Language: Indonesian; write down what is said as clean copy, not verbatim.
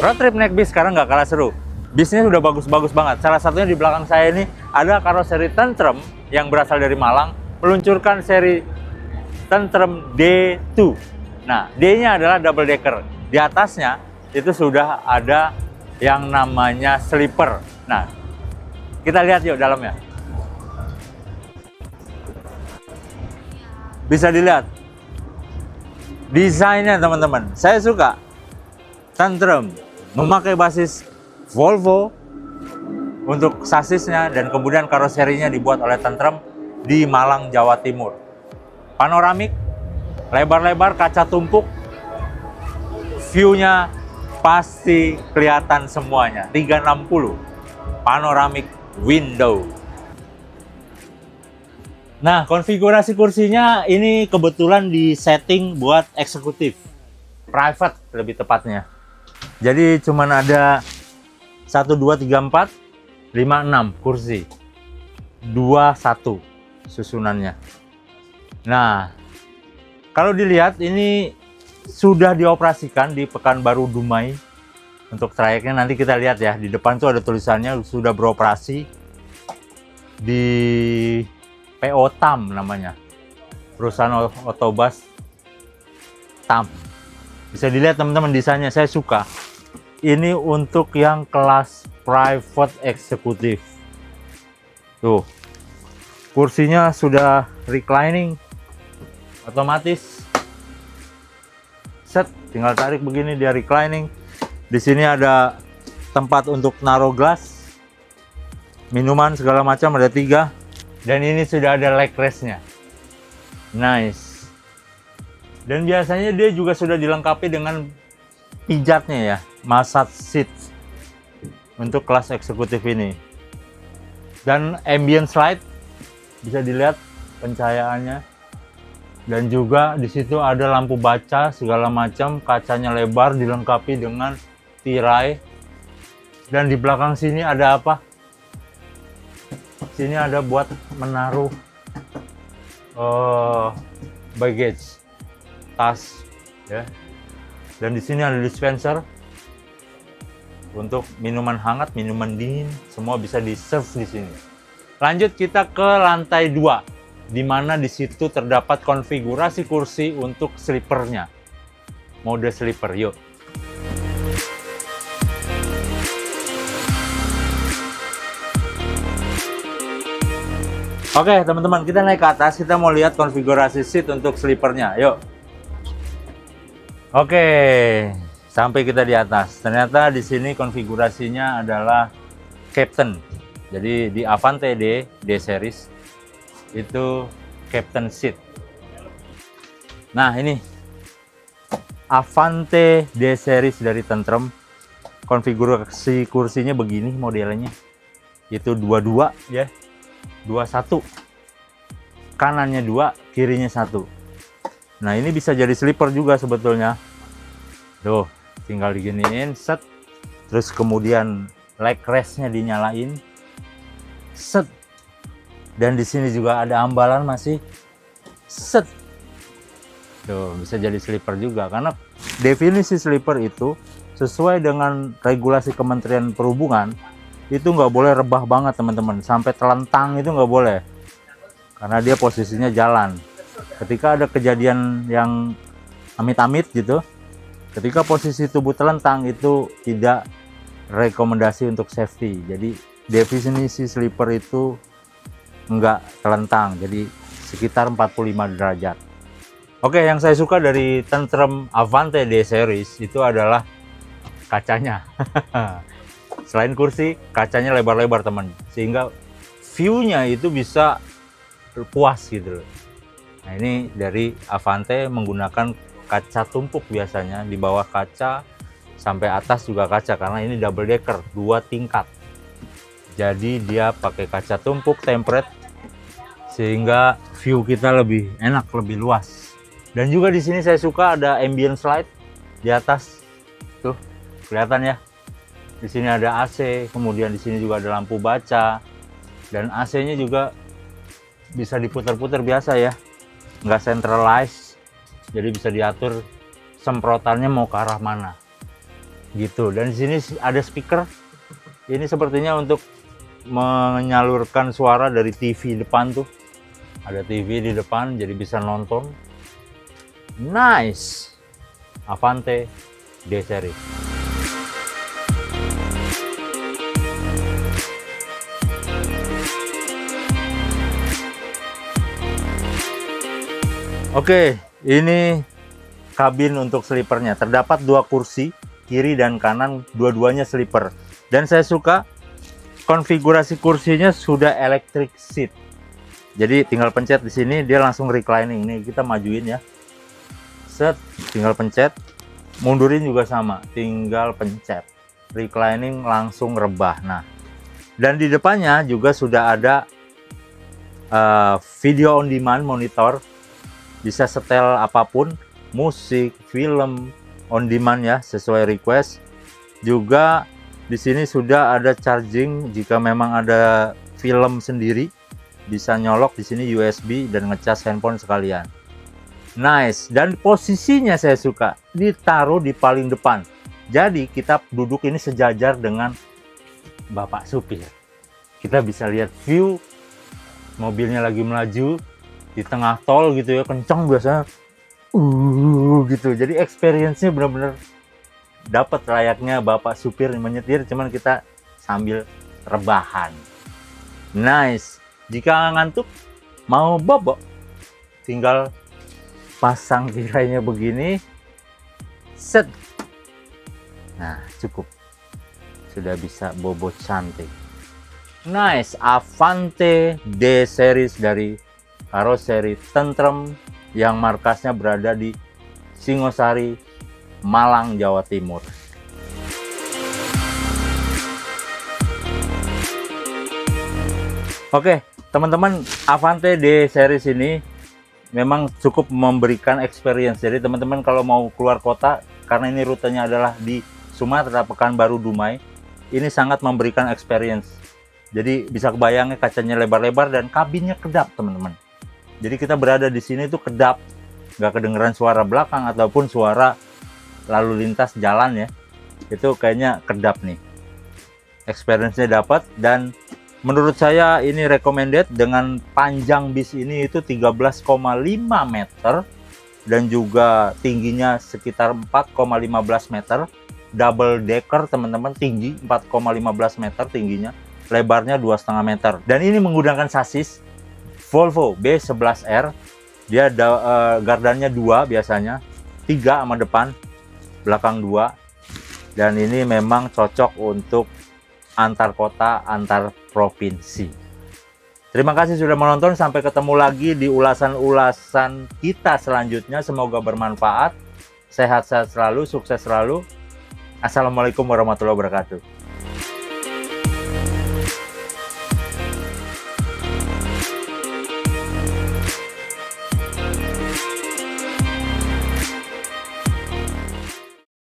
Road trip naik bis sekarang nggak kalah seru. Bisnya sudah bagus-bagus banget. Salah satunya di belakang saya ini ada karoseri Tentrem yang berasal dari Malang, meluncurkan seri Tentrem D2. Nah, D-nya adalah double decker. Di atasnya itu sudah ada yang namanya sleeper. Nah, kita lihat yuk dalamnya. Bisa dilihat desainnya teman-teman. Saya suka. Tentrem memakai basis Volvo untuk sasisnya dan kemudian karoserinya dibuat oleh Tentrem di Malang, Jawa Timur. Panoramik, lebar-lebar, kaca tumpuk, view-nya pasti kelihatan semuanya. 360 panoramik window. Nah, konfigurasi kursinya ini kebetulan di setting buat eksekutif, private lebih tepatnya. Jadi cuman ada 1, 2, 3, 4, 5, 6 kursi. 21 susunannya. Nah, kalau dilihat ini sudah dioperasikan di Pekanbaru Dumai. Untuk trayeknya nanti kita lihat ya. Di depan tuh ada tulisannya sudah beroperasi di PO TAM namanya. Perusahaan Otobus TAM. Bisa dilihat teman-teman desainnya, saya suka. Ini untuk yang kelas private eksekutif. Tuh, kursinya sudah reclining, otomatis. Set, tinggal tarik begini dia reclining. Di sini ada tempat untuk naruh gelas, minuman segala macam ada 3. Dan ini sudah ada leg rest-nya. Nice. Dan biasanya dia juga sudah dilengkapi dengan pijatnya ya, massage seat untuk kelas eksekutif ini. Dan ambient light bisa dilihat pencahayaannya. Dan juga di situ ada lampu baca segala macam, kacanya lebar dilengkapi dengan tirai. Dan di belakang sini ada apa? Sini ada buat menaruh baggage, tas ya. Dan di sini ada dispenser untuk minuman hangat, minuman dingin, semua bisa di-serve di sini. Lanjut kita ke lantai 2, di mana di situ terdapat konfigurasi kursi untuk sleepernya. Mode sleeper, yuk. Oke, teman-teman, kita naik ke atas, kita mau lihat konfigurasi seat untuk sleepernya, yuk. Oke, sampai kita di atas. Ternyata di sini konfigurasinya adalah Captain. Jadi di Avante D series itu Captain seat. Nah, ini Avante D series dari Tentrem. Konfigurasi kursinya begini modelnya. Itu 22 ya. 21. Kanannya 2, kirinya 1. Nah, ini bisa jadi sleeper juga sebetulnya. Tuh, tinggal diginiin, set. Terus kemudian leg rest-nya dinyalain. Set. Dan di sini juga ada ambalan masih. Set. Tuh, bisa jadi sleeper juga karena definisi sleeper itu sesuai dengan regulasi Kementerian Perhubungan itu nggak boleh rebah banget teman-teman, sampai telentang itu nggak boleh karena dia posisinya jalan. Ketika ada kejadian yang amit-amit gitu, ketika posisi tubuh telentang itu tidak rekomendasi untuk safety. Jadi definisi sleeper itu enggak telentang, jadi sekitar 45 derajat. Oke, yang saya suka dari Tentrem Avante D series itu adalah kacanya. Selain kursi, kacanya lebar-lebar teman, sehingga view-nya itu bisa puas gitu loh. Nah, ini dari Avante menggunakan kaca tumpuk biasanya, di bawah kaca sampai atas juga kaca karena ini double decker 2 tingkat. Jadi dia pakai kaca tumpuk tempered sehingga view kita lebih enak, lebih luas. Dan juga di sini saya suka ada ambient light di atas. Tuh, kelihatan ya. Di sini ada AC, kemudian di sini juga ada lampu baca. Dan AC-nya juga bisa diputar-putar biasa ya. Nggak centralized. Jadi bisa diatur semprotannya mau ke arah mana. gitu. Dan di sini ada speaker, ini sepertinya untuk menyalurkan suara dari TV depan tuh, ada TV di depan jadi bisa nonton. Nice, Avante D series. Oke, ini kabin untuk sleepernya. Terdapat 2 kursi, kiri dan kanan, dua-duanya sleeper. Dan saya suka konfigurasi kursinya sudah electric seat. Jadi tinggal pencet di sini dia langsung reclining. Nih kita majuin ya. Set, tinggal pencet. Mundurin juga sama, tinggal pencet. Reclining langsung rebah. Nah, dan di depannya juga sudah ada video on demand monitor. Bisa setel apapun, musik, film on demand ya, sesuai request. Juga di sini sudah ada charging jika memang ada film sendiri, bisa nyolok di sini USB dan ngecas handphone sekalian. Nice, dan posisinya saya suka ditaruh di paling depan. Jadi kita duduk ini sejajar dengan bapak supir. Kita bisa lihat view mobilnya lagi melaju di tengah tol gitu ya, kenceng biasanya gitu. Jadi experience-nya benar-benar dapat layaknya bapak supir menyetir, cuman kita sambil rebahan. Nice. Jika ngantuk mau bobok, tinggal pasang tirainya begini, set. Nah, cukup. Sudah bisa bobot cantik. Nice, Avante D series dari karoseri tentrem yang markasnya berada di Singosari, Malang, Jawa Timur. Oke, teman-teman, Avante D series ini memang cukup memberikan experience. Jadi teman-teman kalau mau keluar kota, karena ini rutenya adalah di Sumatera, Pekanbaru, Dumai, ini sangat memberikan experience. Jadi bisa kebayangnya kacanya lebar-lebar dan kabinnya kedap, teman-teman. Jadi kita berada di sini itu kedap, nggak kedengeran suara belakang ataupun suara lalu lintas jalan ya. Itu kayaknya kedap nih. Experience-nya dapat, dan menurut saya ini recommended. Dengan panjang bis ini itu 13,5 meter dan juga tingginya sekitar 4,15 meter. Double decker teman-teman, tinggi 4,15 meter tingginya, lebarnya 2,5 meter. Dan ini menggunakan sasis Volvo B11R. Dia gardannya 2 biasanya, 3 sama depan, belakang 2. Dan ini memang cocok untuk antar kota, antar provinsi. Terima kasih sudah menonton. Sampai ketemu lagi di ulasan-ulasan kita selanjutnya. Semoga bermanfaat. Sehat-sehat selalu, sukses selalu. Assalamualaikum warahmatullahi wabarakatuh.